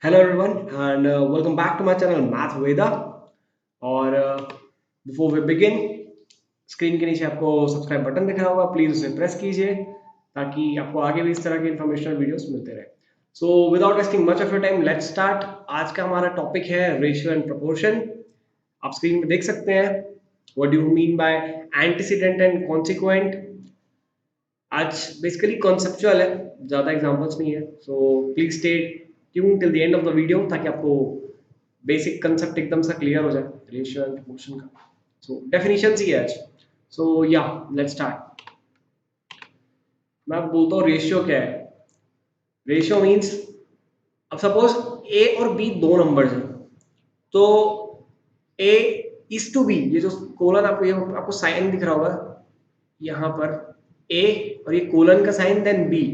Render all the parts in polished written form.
Hello everyone and welcome back to my channel Math Veda और before we begin screen के नीचे आपको subscribe button दिख रहा होगा प्लीज उसे प्रेस कीजिए ताकि आपको आगे भी इस तरह के इंफॉर्मेशनल वीडियोस मिलते रहे। So without wasting much of your time let's start. आज का हमारा टॉपिक है रेशियो एंड प्रोपोर्शन। आप स्क्रीन पे देख सकते हैं what do you mean by antecedent and consequent. आज बेसिकली कॉन्सेप्चुअल है, ज़्यादा एग्जांपल्स नहीं है, so please stay tune till the end of the video ताकि आपको बेसिक कंसेप्ट एकदम सा क्लियर हो जाए रेशियो एंड प्रोपोर्शन का। सो डेफिनेशन ही है आज। सो या लेट्स स्टार्ट। मैं आपको बोलता हूँ रेशियो क्या है। रेशियो मीन्स, अब सपोज ए और बी दो नंबर्स हैं, तो ए इज टू बी, ये जो कोलन आपको आपको साइन दिख रहा होगा यहाँ पर, ए और ये कोलन का साइन देन बी,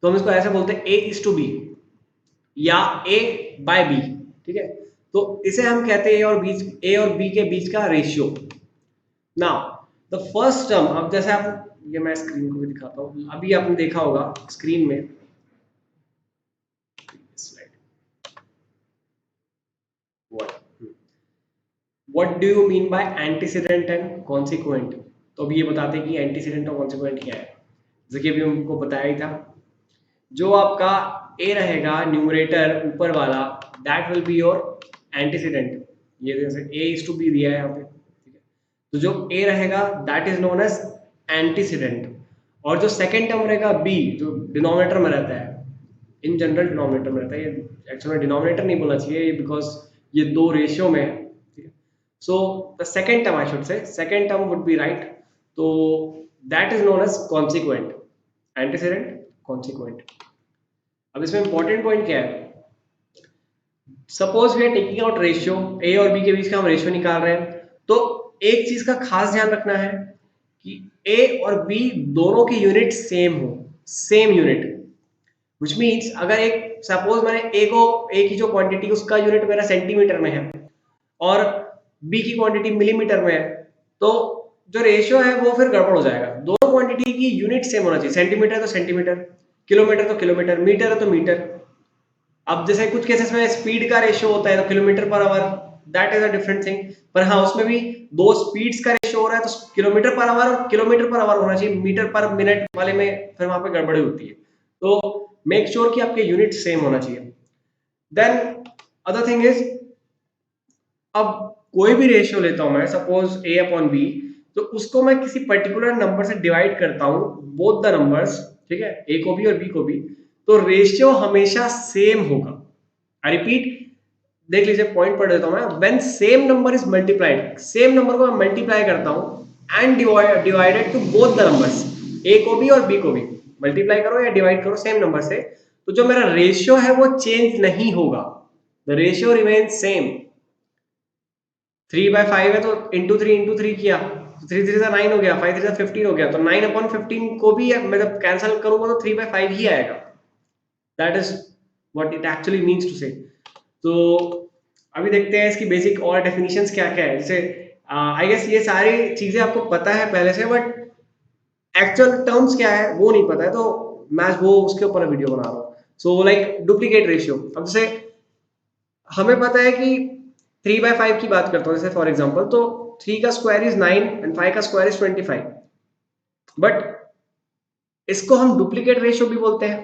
तो हम इसको ऐसे बोलते हैं ए इज टू बी या ए बाय बी। ठीक है, तो इसे हम कहते हैं ए और बी के बीच का ratio. Now the first term, अब जैसे आप, ये मैं स्क्रीन को भी दिखाता हूँ, अभी आपने देखा होगा स्क्रीन में what do you mean by antecedent and consequent. तो अभी ये बताते हैं कि एंटीसीडेंट और कॉन्सिक्वेंट क्या है। जैसे कि अभी हमको बताया ही था, जो आपका ए रहेगा न्यूमरेटर ऊपर वाला, that will be your antecedent. ये जैसे ए इज टू बी दिया है यहाँ पे, ठीक है, तो जो ए रहेगा that is known as antecedent. और जो सेकंड टर्म रहेगा बी, जो डिनोमिनेटर में रहता है, इन जनरल डिनोमिनेटर में रहता है, ये एक्चुअली डिनोमिनेटर नहीं बोलना चाहिए बिकॉज ये दो रेशियो में है, ठीक है। So the second term, I should say second term would be right, तो that is known as consequent, antecedent consequent. अब इसमें इंपॉर्टेंट पॉइंट क्या है, suppose we are taking out ratio, A और बी के बीच का हम रेशियो निकाल रहे हैं, तो एक चीज का खास ध्यान रखना है कि ए और बी दोनों की यूनिट सेम हो, सेम यूनिट। व्हिच मींस अगर एक सपोज मैंने ए की जो क्वांटिटी उसका यूनिट मेरा सेंटीमीटर में है और बी की क्वांटिटी मिलीमीटर में है, तो जो रेशियो है वो फिर गड़बड़ हो जाएगा। दोनों क्वांटिटी की यूनिट सेम होना चाहिए, सेंटीमीटर तो सेंटीमीटर, किलोमीटर तो किलोमीटर, मीटर तो मीटर। अब जैसे कुछ केसेस में स्पीड का रेशियो होता है तो kilometre per hour, that is a different thing, पर हाँ उसमें भी दो स्पीड्स का रेशियो हो रहा है तो किलोमीटर पर आवर और किलोमीटर पर आवर होना चाहिए, मीटर पर मिनट वाले में फिर वहां पे गड़बड़ी होती है। तो मेक श्योर कि आपके यूनिट सेम होना चाहिए। देन अदर थिंग इज, अब कोई भी रेशियो लेता हूं मैं, सपोज ए अपॉन बी, तो उसको मैं किसी पर्टिकुलर नंबर से डिवाइड करता हूं, बोथ द नंबर्स, ठीक है, ए को भी और बी को भी, तो रेशियो हमेशा सेम होगा। आई रिपीट, देख लीजिए पॉइंट पढ़ देता हूं मैं, when same number is multiplied, same number को मैं मल्टीप्लाई करता हूं and divided to both the numbers, A को भी और बी को भी मल्टीप्लाई करो या डिवाइड करो सेम नंबर से, तो जो मेरा रेशियो है वो चेंज नहीं होगा, द रेशियो रिमेन सेम। 3/5 है तो इंटू थ्री किया, थ्री थ्री 9 हो गया, 5 3 15 हो गया, तो 9/15 को भी मैं जब कैंसिल करूंगा तो 3/5 ही आएगा। That is what it actually means to say. तो अभी देखते हैं इसकी बेसिक और डेफिनेशंस क्या क्या है। जैसे आई गेस ये सारी चीजें आपको पता है पहले से, बट एक्चुअल टर्म्स क्या है वो नहीं पता है, तो मैं वो उसके ऊपर वीडियो बना रहा हूँ। सो लाइक डुप्लीकेट रेशियो, अब जैसे हमें पता है कि 3/5 की बात करता हूँ जैसे फॉर एग्जाम्पल, तो 3 का स्क्वायर इज 9 एंड 5 का स्क्वायर इज 25, बट इसको हम डुप्लीकेट रेशियो भी बोलते हैं,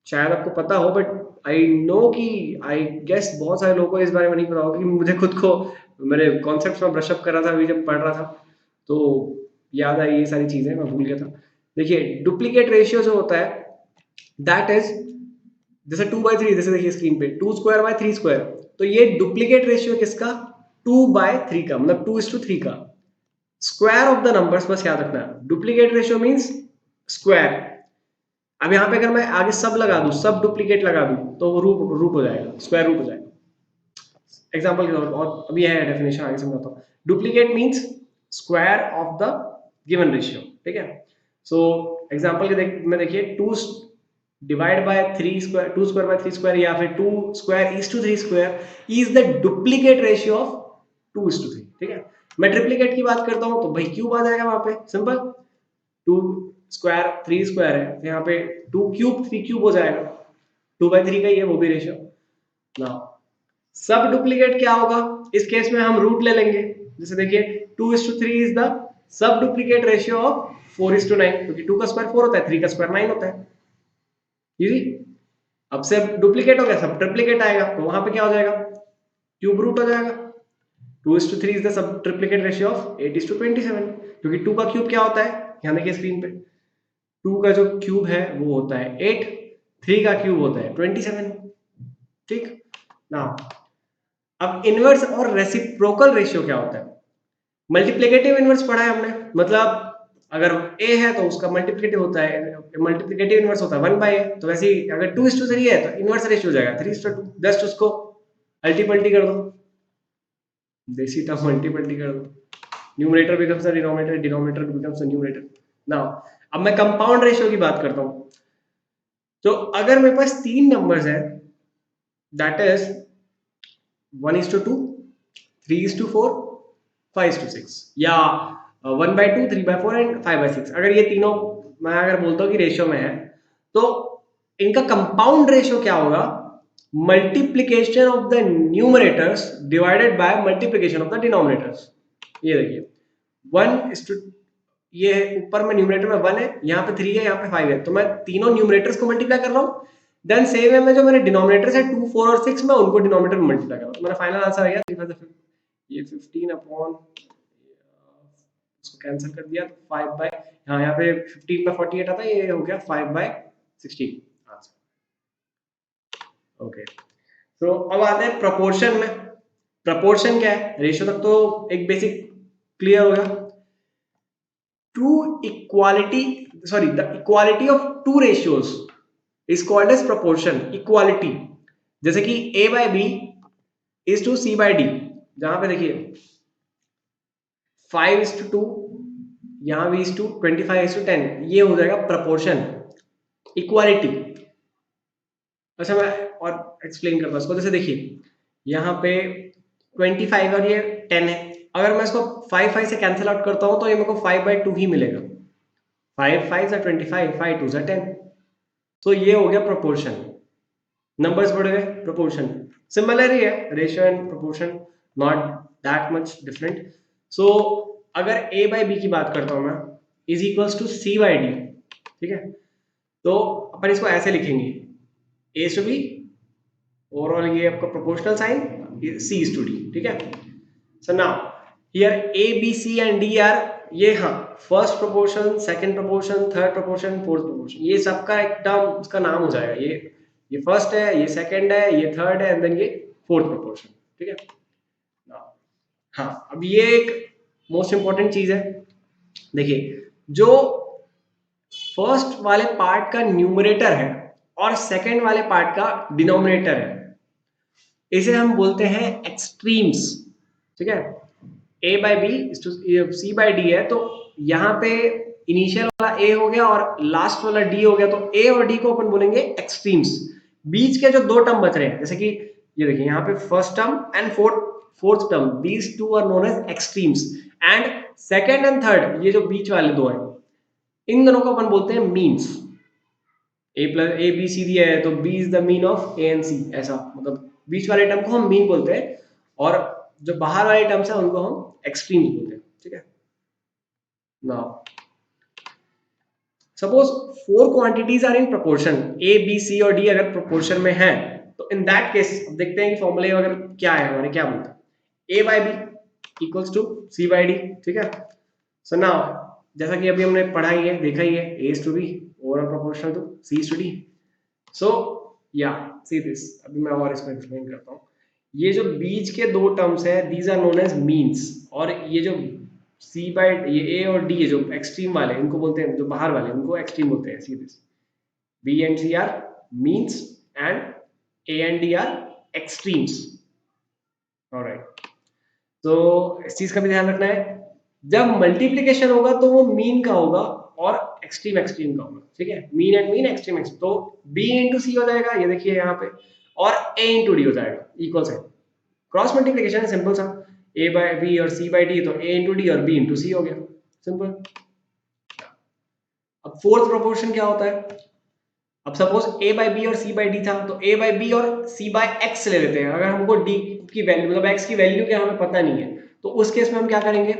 शायद आपको पता हो, बट आई नो कि आई गेस बहुत सारे लोगों को इस बारे में नहीं पता होगा, कि मुझे खुद को मेरे कॉन्सेप्ट्स में ब्रशअप कर रहा था अभी जब पढ़ रहा था, तो याद आई ये सारी चीजें, मैं भूल गया था। देखिए डुप्लीकेट रेशियो जो होता है दैट इज, जैसे 2/3, जैसे देखिए स्क्रीन पे 2² बाय 3², तो ये डुप्लीकेट रेशियो किसका, 2/3 का, मतलब 2:3 का स्क्वायर ऑफ द नंबर्स, बस याद रखना डुप्लीकेट रेशियो मींस स्क्वायर। अब यहाँ पे अगर मैं आगे सब लगा दूं, सब डुप्लीकेट लगा दूं, तो वो रूट रूट हो जाएगा, स्क्वायर रूट हो जाएगा। एग्जांपल के तौर पर, और अभी है डेफिनेशन आगे समझाता हूँ। Duplicate means square of the given ratio, ठीक है। सो एग्जांपल के में देखिए, 2 divide by 3 square, 2² by 3 square, या फिर 2² is the duplicate ratio of 2:3, ठीक है। मैं ट्रिप्लीकेट की बात करता हूं तो भाई क्यूब आ जाएगा वहां पे, सिंपल, 2² 3² है, यहाँ पे 2³ 3³ हो जाएगा, 2/3 का ही है वो भी रेशियो। नाउ सब डुप्लीकेट क्या होगा, इस केस में हम रूट ले लेंगे। जैसे देखिए 2:3 is the sub duplicate ratio of 4:9, क्योंकि 2 का स्क्वायर 4 होता है, 3 का स्क्वायर 9 होता है। इजी। अब से डुप्लीकेट हो गया, सब ट्रिप्लीकेट आएगा, तो वहां पे क्या हो जाएगा, क्यूब रूट हो जाएगा। 2:3 is the sub triplicate ratio of 8:27, क्योंकि 2 का क्यूब क्या होता है, यहाँ देखिए स्क्रीन पे, 2 का जो क्यूब है वो होता है 8, 3 का क्यूब होता है 27। ठीक ना। अब इनवर्स और रेसिप्रोकल रेशियो क्या होता है, मल्टीप्लिकेटिव इनवर्स पढ़ा है हमने, मतलब अगर a है तो उसका मल्टीप्लिकेटिव होता है, मल्टीप्लिकेटिव इनवर्स होता है 1/a, तो वैसे ही अगर 2:3 है तो इनवर्स रेशियो हो जाएगा 3:2। जस्ट उसको अल्टीपल्टी कर दो, देसी टर्म मल्टीपल्टी कर दो, numerator becomes the denominator, denominator becomes the numerator. Now अब मैं कंपाउंड रेशियो की बात करता हूं। तो अगर मेरे पास 3 नंबर्स है, दैट इज 1:2, 3:4, 5:6, या 1/2, 3/4 एंड 5/6, अगर ये तीनों मैं अगर बोलता हूँ कि रेशियो में है, तो इनका कंपाउंड रेशियो क्या होगा, multiplication of the numerators divided by multiplication of the denominators. ये देखिए 1, ये ऊपर में न्यूमरेटर में 1 है, यहाँ पे 3 है, यहाँ पे 5 है, तो मैं तीनों न्यूमरेटर्स को मल्टीप्लाई कर रहा हूँ। देन सेम वे में जो मेरे डिनोमिनेटर्स है 2, 4 और 6, मैं उनको डिनोमिनेटर में मल्टीप्लाई कर रहा हूँ। मेरा फाइनल आंसर आ गया, ये 15 अपॉन, उसको कैंसिल कर दिया तो 5 बाय, हाँ यहाँ पे 15/48 आता है, ये हो गया 5/16 आंसर। ओके, तो अब आते हैं प्रोपोर्शन में। प्रोपोर्शन क्या है, रेशियो तक तो एक बेसिक क्लियर होगा। Two equality, sorry the equality of two ratios is called as proportion, equality. जैसे कि a by b is to c by d, जहां पे देखिए 5:2, यहाँ भी इज टू 25:10, ये हो जाएगा प्रोपोर्शन, इक्वालिटी। अच्छा मैं और एक्सप्लेन करता हूँ इसको। जैसे देखिए यहाँ पे 25 और ये 10 है, अगर मैं इसको 5 से कैंसिल आउट करता हूँ तो ये मेरे को 5/2 ही मिलेगा। 5 5 जा 25, 5 2 जा 10, तो ये हो गया प्रोपोर्शन। नंबर्स बढ़ गए, प्रोपोर्शन सिमिलर ही है, ratio and proportion not that much different. So अगर a बाई बी की बात करता हूं मैं, is equals to c by D, ठीक है, तो अपन इसको ऐसे लिखेंगे, a टू b, ओवरऑल ये आपका proportional sign, c is to d, ठीक है। So now here a b c and d are, ये हाँ first proportion, second proportion, third proportion, fourth proportion, ये सबका एक टर्म उसका नाम हो जाएगा। ये फर्स्ट है, ये सेकंड है, ये थर्ड है, एंड देन ये फोर्थ प्रोपोर्शन, ठीक है। हाँ अब ये एक मोस्ट इंपॉर्टेंट चीज है, देखिए जो फर्स्ट वाले पार्ट का न्यूमरेटर है और सेकंड वाले पार्ट का डिनोमिनेटर है, इसे हम बोलते हैं एक्सट्रीम्स, ठीक है। a by B C by D है, तो यहाँ पे इनिशियल वाला a हो गया और लास्ट वाला d हो गया, तो a और d को अपन बोलेंगे एक्सट्रीम्स। बीच के जो दो टर्म बच रहे हैं, जैसे कि ये देखिए यहाँ पे first term and fourth term, these two are known as extremes, and second and third ये जो बीच वाले दो हैं, इन दोनों को अपन बोलते हैं मीन्स। ए बी सी दिया है तो b is the mean of A and C, ऐसा मतलब बीच वाले टर्म को हम मीन बोलते हैं और जो बाहर वाले टर्म्स है उनको हम एक्सट्रीम्स बोलते हैं, ठीक है। Now suppose 4 quantities are in proportion, A B C और डी अगर प्रोपोर्शन में है, तो इन दैट केस अब देखते हैं कि फॉर्मूले अगर क्या है हमारे, क्या बोलते हैं, a by B equals to c by D, ठीक है। सो नाउ जैसा कि अभी हमने पढ़ा ही है, देखा ही है, a is to b overall proportional to c is to d। So या सी दिस, अभी मैं और इसको एक्सप्लेन करता हूँ। ये जो बीच के दो टर्म्स है, these are known as means, और ये जो सी बाई, ये ए और डी है जो एक्सट्रीम वाले, इनको बोलते हैं, जो बाहर वाले उनको एक्सट्रीम बोलते हैं। See this, B and C are means and A and D are extremes, alright. तो इस चीज का भी ध्यान रखना है, जब मल्टीप्लीकेशन होगा तो वो मीन का होगा और एक्सट्रीम एक्सट्रीम का होगा, ठीक है। Mean and mean, extreme extreme, तो b इंटू सी हो जाएगा, ये देखिए यहाँ पे, और a इंटू डी हो जाएगा, इक्वल साइन। क्रॉस मल्टीप्लीकेशन है सिंपल सा, a बाय b और c बाय d, तो a इंटू डी और b इंटू सी हो गया, सिंपल। अब फोर्थ प्रोपोर्शन क्या होता है, अब सपोज a बाई बी और c बाई डी था, तो a बाई बी और c बाई एक्स ले लेते हैं। अगर हमको d की वैल्यू मतलब x की वैल्यू क्या हमें पता नहीं है, तो उस केस में हम क्या करेंगे,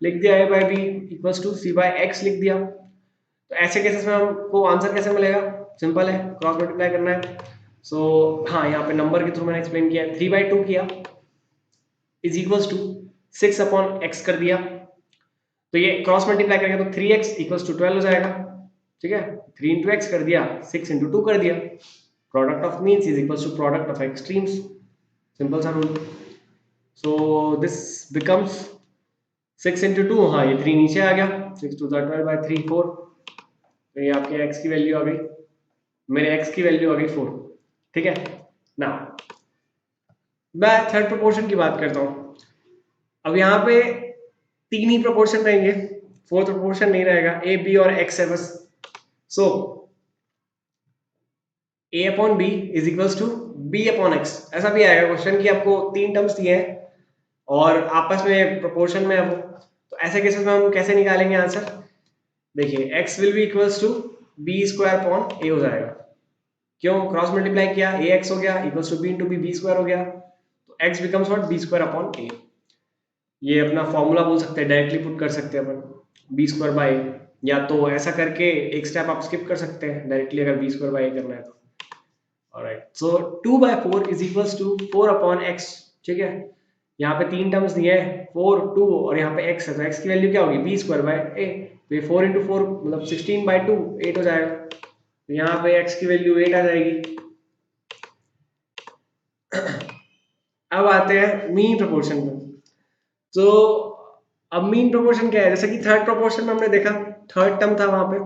लिख दिया a by B equals to c by X लिख दिया। तो ऐसे केसेस में हमको आंसर कैसे मिलेगा, सिंपल है, क्रॉस मल्टीप्लाई करना है। सो हाँ, यहाँ पे नंबर के थ्रू मैंने एक्सप्लेन किया है, 3/2 किया is equals to 6 upon X कर दिया। तो ये क्रॉस मल्टीप्लाई करेंगे तो 3x इक्वल्स टू 12 हो जाएगा, ठीक है। 3 इंटू एक्स कर दिया, 6 इंटू 2 कर दिया, product of means is equals to product of extremes, simple सा रूल। सो दिस बिकम्स 6 इंटू 2, हाँ ये 3 नीचे आ गया, 6 टू 12 बाई 3 4। तो ये आपके x की वैल्यू आ गई, मेरे x की वैल्यू आ गई 4, ठीक है ना। मैं थर्ड प्रोपोर्शन की बात करता हूँ। अब यहाँ पे 3 ही प्रोपोर्शन रहेंगे, फोर्थ प्रोपोर्शन नहीं रहेगा, a b और x है बस। So a upon b is equals to b upon x, ऐसा भी आएगा क्वेश्चन कि आपको 3 टर्म्स दिए हैं और आपस में प्रोपोर्शन में है वो। तो ऐसे केसेस में हम कैसे निकालेंगे आंसर, देखिए x will be equals to b square upon a हो जाएगा। क्यों, क्रॉस मल्टीप्लाई किया, ax हो गया equals to b into b square हो गया, तो x becomes what, b square upon a। ये अपना फॉर्मूला बोल सकते हैं, डायरेक्टली पुट कर सकते हैं अपन, बी स्क्वायर बाई, या तो ऐसा करके एक स्टेप आप स्किप कर सकते हैं डायरेक्टली, अगर बी स्क्वायर बाई करना है तो। Alright, so 2/4 is equals to 4 upon X, ठीक है। यहाँ पे 3 टर्म्स दिए हैं, 4 2 और यहाँ पे x है, तो x की वैल्यू क्या होगी, बी स्क्वायर बाई ए। तो ये 4 इंटू 4 मतलब 16/2 8 हो जाएगा, तो यहाँ पे x की वैल्यू 8 आ जाएगी। अब आते हैं मीन प्रोपोर्शन पे। तो अब मीन प्रोपोर्शन क्या है, जैसे कि थर्ड प्रोपोर्शन में हमने देखा, थर्ड टर्म था वहां पे।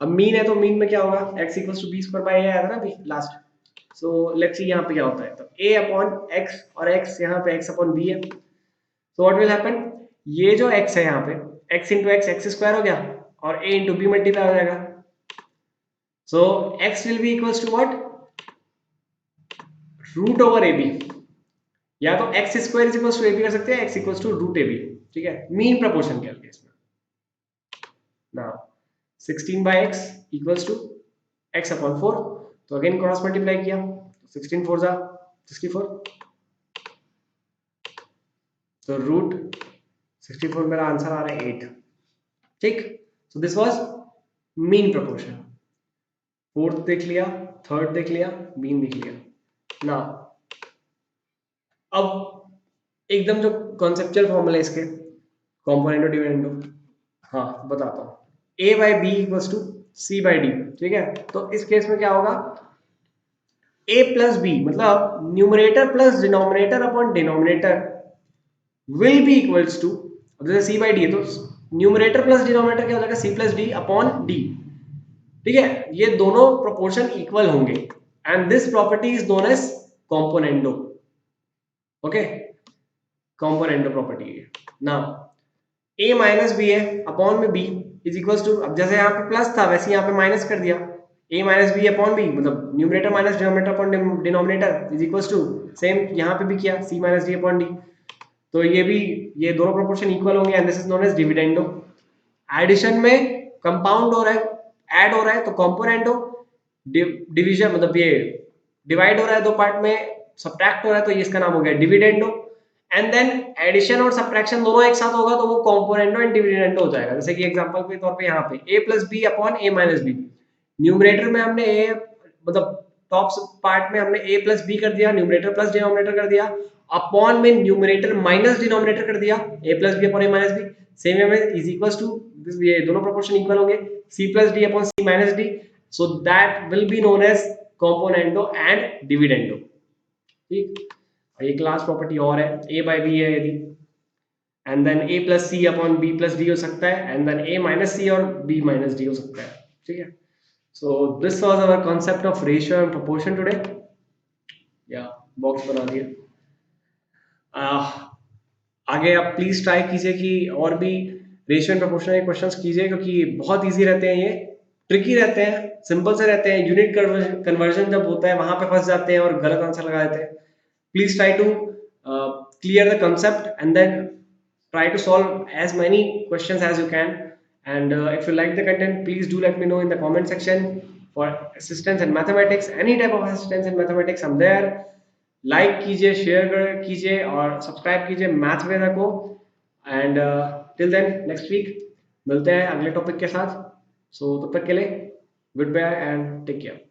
अब मीन है तो मीन में क्या होगा, x equals to B square by A आया था ना अभी लास्ट। सो लेट्स सी यहाँ पे क्या होता है, तो a अपॉन x और x यहाँ पे x अपॉन b है। सो व्हाट विल हैपन, ये जो x है यहाँ पे, x into x x square हो गया और a इंटू बी मल्टीप्लाई हो जाएगा। So x will be equals to what, root over a b, या तो x square is equals to a b कर सकते हैं, x equals to root a b, ठीक है। मीन प्रोपोर्शन क्या है इसमें, now 16 by x equals to x upon 4, तो अगेन क्रॉस मल्टीप्लाई किया, 16 4 जा 64, तो रूट 64 मेरा आंसर आ रहा है 8, ठीक। सो this was mean proportion. Fourth देख लिया, थर्ड देख लिया, मीन देख लिया ना। अब एकदम जो कॉन्सेप्चुअल फॉर्मूला है इसके, कॉम्पोनेंटो डिविडेंडो, हाँ बताता हूँ, a by B equals to c by D, ठीक है। तो इस केस में क्या होगा, a प्लस बी मतलब numerator plus denominator upon denominator will be equals to, जैसे c बाई डी है तो न्यूमरेटर प्लस डिनोमिनेटर क्या हो जाएगा, c plus d upon d, ठीक है। ये दोनों प्रोपोर्शन इक्वल होंगे and this property is known as componendo, okay, componendo property है ना। a माइनस बी है अपॉन में b इज इक्वल्स टू, अब जैसे यहाँ पे प्लस था वैसे यहाँ पे माइनस कर दिया, a minus B upon B मतलब numerator minus denominator upon denominator is equals to, same यहाँ पे भी किया c minus D upon D. तो ये भी, ये दोनों प्रोपोर्शन इक्वल होंगे and this is known as dividendo. Addition में कंपाउंड हो रहा है, ऐड हो रहा है तो कॉम्पोनेंडो, डिवीजन मतलब ये डिवाइड हो रहा है दो पार्ट में, सब्ट्रैक्ट हो रहा है तो ये इसका नाम हो गया डिविडेंडो। एंड देन एडिशन और सब्ट्रैक्शन दोनों एक साथ होगा तो वो कॉम्पोनेंडो एंड डिविडेंडो हो जाएगा। जैसे कि एग्जांपल के तौर पे यहाँ पे a plus b upon a minus b, numerator में हमने a मतलब टॉप पार्ट में हमने a प्लस बी कर दिया, न्यूमरेटर प्लस डिनोमिनेटर कर दिया, अपॉन में न्यूमरेटर माइनस डिनोमिनेटर कर दिया, a plus b upon a minus b, same में इज इक्वल्स टू, ये दोनों प्रोपोर्शन इक्वल होंगे, c plus d upon c minus d, so that will be known as componendo and dividendo, ठीक। एक last property और है, a by b है यदि, and then a plus c upon b plus d हो सकता है, and then a minus c और b माइनस डी हो सकता है, ठीक है। So this was our concept of ratio and proportion today, या बॉक्स बना दिया। आगे आप प्लीज ट्राई कीजिए कि और भी रेशियो एंड प्रोपोर्शन के क्वेश्चंस कीजिए, क्योंकि बहुत इजी रहते हैं, ये ट्रिकी रहते हैं, सिंपल से रहते हैं, यूनिट कन्वर्जन जब होता है वहां पे फंस जाते हैं और गलत आंसर लगा देते हैं। Please try to clear the concept and then try to solve as many questions as you can. And if you like the content, please do let me know in the comment section. for assistance in mathematics, any type of assistance in mathematics, I'm there. Like कीजिए, share कीजिए और subscribe कीजिए math Veda को। And till then next week मिलते हैं अगले topic के साथ। सो तब तक के लिए goodbye and take care.